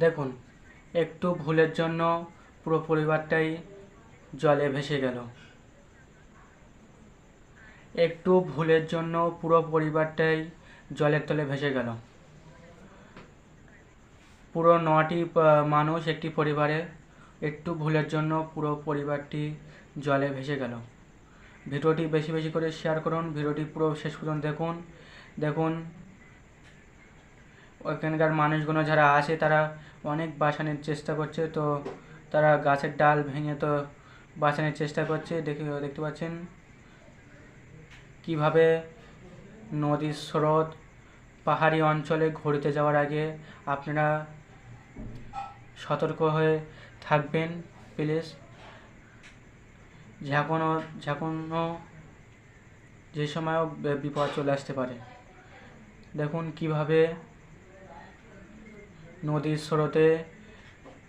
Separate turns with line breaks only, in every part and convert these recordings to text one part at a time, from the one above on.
দেখুন, একটু ভুলের জন্য পুরো পরিবারটাই জলে ভেসে গেল। একটু ভুলের জন্য পুরো পরিবারটাই জলের তলে ভেসে গেল। পুরো 9টি মানুষ একটি পরিবারে, একটু ভুলের জন্য পুরো পরিবারটি জলে ভেসে গেল। ভিডিওটি বেশি বেশি করে শেয়ার করুন। ভিডিওটি পুরো শেষ পর্যন্ত দেখুন। দেখুন, ওখানকার মানুষগুলো যারা আছে তারা অনেক বাঁচানোর চেষ্টা করছে। তো তারা গাছের ডাল ভেঙে তো বাঁচানোর চেষ্টা করছে। দেখতে পাচ্ছেন কিভাবে নদীর স্রোত পাহাড়ি অঞ্চলে ঘুরতে যাওয়ার আগে আপনারা সতর্ক হয়ে থাকবেন প্লিজ। যে যে সময়ও বিপদ চলে আসতে পারে। দেখুন কিভাবে নদীর স্রোতে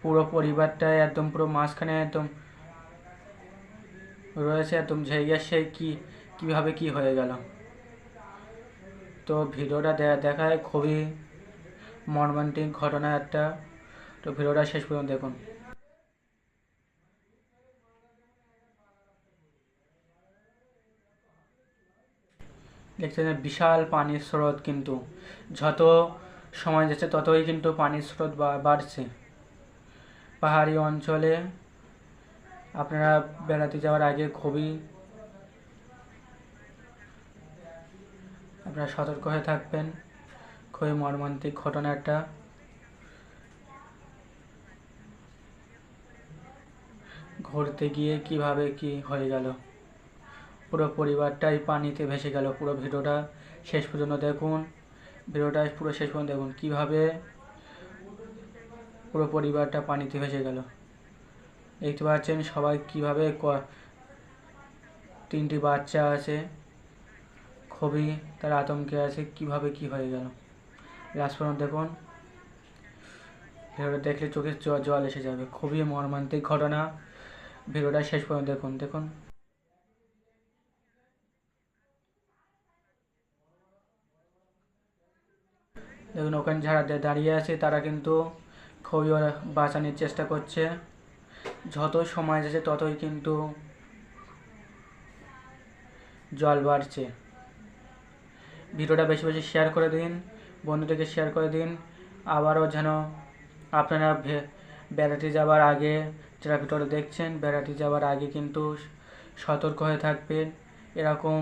পুরো পরিবারটা একদম পুরো মাঝখানে একদম রয়েছে, একদম ঝেড়ে সেই কিভাবে কি হয়ে গেল। তো ভিডিওটা দেখায় খুবই মর্মান্তিক ঘটনা একটা। তো ভিডিওটা শেষ পর্যন্ত দেখুন। দেখছেন বিশাল পানির স্রোত, কিন্তু যত সময় যাচ্ছে ততই কিন্তু পানির স্রোত বাড়ছে। পাহাড়ি অঞ্চলে আপনারা বেড়াতে যাওয়ার আগে আপনারা সতর্ক হয়ে থাকবেন। খুবই মর্মান্তিক ঘটনা একটা। ঘুরতে গিয়ে কিভাবে কি হয়ে গেল, পুরো পরিবারটাই পানিতে ভেসে গেল। পুরো ভিডিওটা শেষ পর্যন্ত দেখুন। ভিডিওটা পুরো শেষ পর্যন্ত দেখুন কিভাবে পুরো পরিবারটা পানিতে ভেসে গেল। দেখতে পাচ্ছেন সবাই কিভাবে 3টি বাচ্চা আছে, খুবই তার আতঙ্কে আছে কিভাবে কি হয়ে গেল। লাস্ট পর্যন্ত দেখুন। ভিডিওটা দেখলে চোখে জল এসে যাবে। খুবই মর্মান্তিক ঘটনা। ভিডিওটা শেষ পর্যন্ত দেখুন। দেখুন ওখানে যারা দাঁড়িয়ে আছে তারা কিন্তু খুবই বাঁচানোর চেষ্টা করছে। যত সময় যাচ্ছে ততই কিন্তু জল বাড়ছে। ভিডিওটা বেশি বেশি শেয়ার করে দিন, বন্ধুদেরকে শেয়ার করে দিন। আবারও যেন আপনারা বেড়াতে যাওয়ার আগে, যারা ভিডিওটা দেখছেন, বেড়াতে যাওয়ার আগে কিন্তু সতর্ক হয়ে থাকবেন। এরকম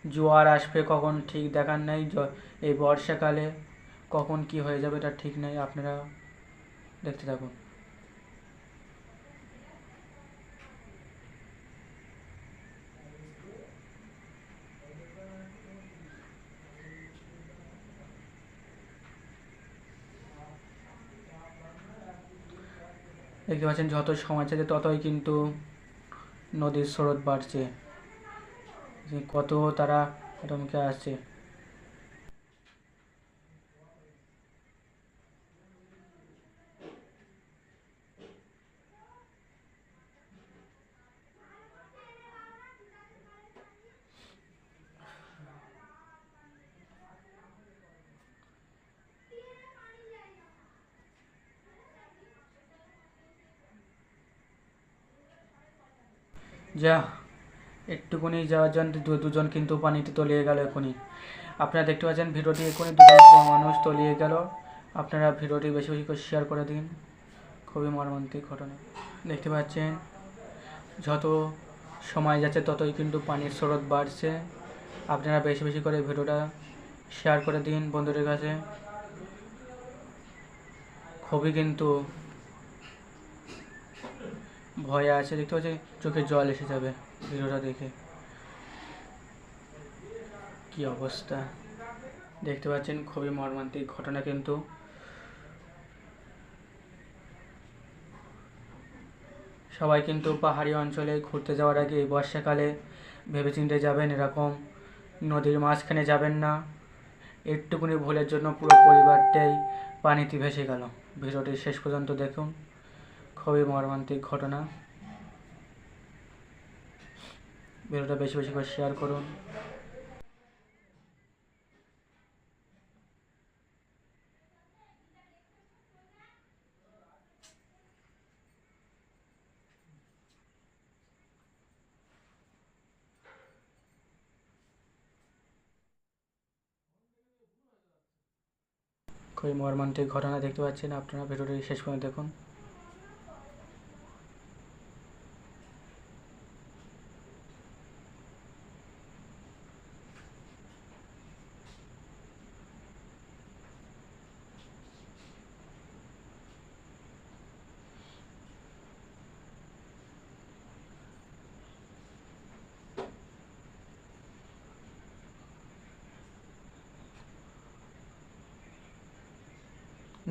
জোয়ার আসবে কখন ঠিক দেখার নেই। এই বর্ষাকালে কখন কি হয়ে যাবে তার ঠিক নেই। আপনারা দেখতে থাকুন। দেখতে পাচ্ছেন যত সময় যাচ্ছে ততই কিন্তু নদীর স্রোত বাড়ছে। কত তারা আতঙ্কে আসছে। যা একটুকুনি যাওয়ার জন্য দুজন কিন্তু পানিতে তলিয়ে গেল এখনই। আপনারা দেখতে পাচ্ছেন ভিডিওটি এখনই দুজন মানুষ তলিয়ে গেল। আপনারা ভিডিওটি বেশি বেশি করে শেয়ার করে দিন। খুবই মর্মান্তিক ঘটনা। দেখতে পাচ্ছেন যত সময় যাচ্ছে ততই কিন্তু পানির স্রোত বাড়ছে। আপনারা বেশি বেশি করে ভিডিওটা শেয়ার করে দিন বন্ধুদের কাছে। খুবই কিন্তু ভয় আছে। দেখতে পাচ্ছি চোখে জল এসে যাবে ভিডিওটা দেখে। কি অবস্থা দেখতে পাচ্ছেন, খুবই মর্মান্তিক ঘটনা। কিন্তু সবাই কিন্তু পাহাড়ি অঞ্চলে ঘুরতে যাওয়ার আগে এই বর্ষাকালে ভেবেচিন্তে যাবেন। এরকম নদীর মাঝখানে যাবেন না। একটুকুনি ভুলের জন্য পুরো পরিবারটাই পানিতে ভেসে গেল। ভিডিওটি শেষ পর্যন্ত দেখুন। খুবই মর্মান্তিক ঘটনা। ভিডিওটা বেশি বেশি করে শেয়ার করুন। খুবই মর্মান্তিক ঘটনা দেখতে পাচ্ছেন। আপনারা ভিডিওটি শেষ পর্যন্ত দেখুন।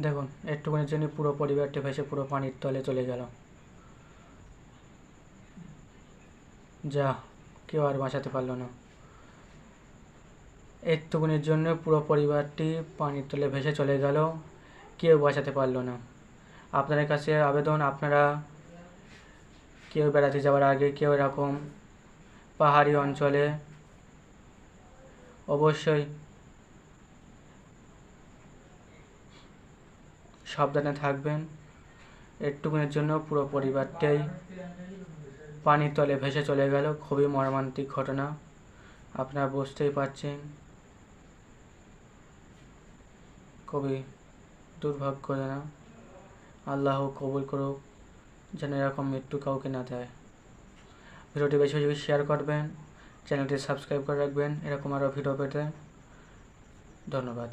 দেখুন, একটুখানির জন্য পুরো পরিবারটি ভেসে পুরো পানির তলে চলে গেল। যা, কেউ আর বাঁচাতে পারলো না। একটুখানির জন্য পুরো পরিবারটি পানির তলে ভেসে চলে গেল, কেউ বাঁচাতে পারলো না। আপনাদের কাছে আবেদন, আপনারা কেউ বেড়াতে যাওয়ার আগে কেউ এরকম পাহাড়ি অঞ্চলে অবশ্যই সাবধানে থাকবেন। একটুখানির জন্য পুরো পরিবারটাই পানির তলে ভেসে চলে গেল। খুবই মর্মান্তিক ঘটনা, আপনারা বুঝতেই পারছেন। খুবই দুর্ভাগ্যজনক। আল্লাহ কবুল করুক, যেন এরকম মৃত্যু কাউকে না দেয়। ভিডিওটি বেশি বেশি শেয়ার করবেন, চ্যানেলটি সাবস্ক্রাইব করে রাখবেন এরকম আরও ভিডিও পেতে। ধন্যবাদ।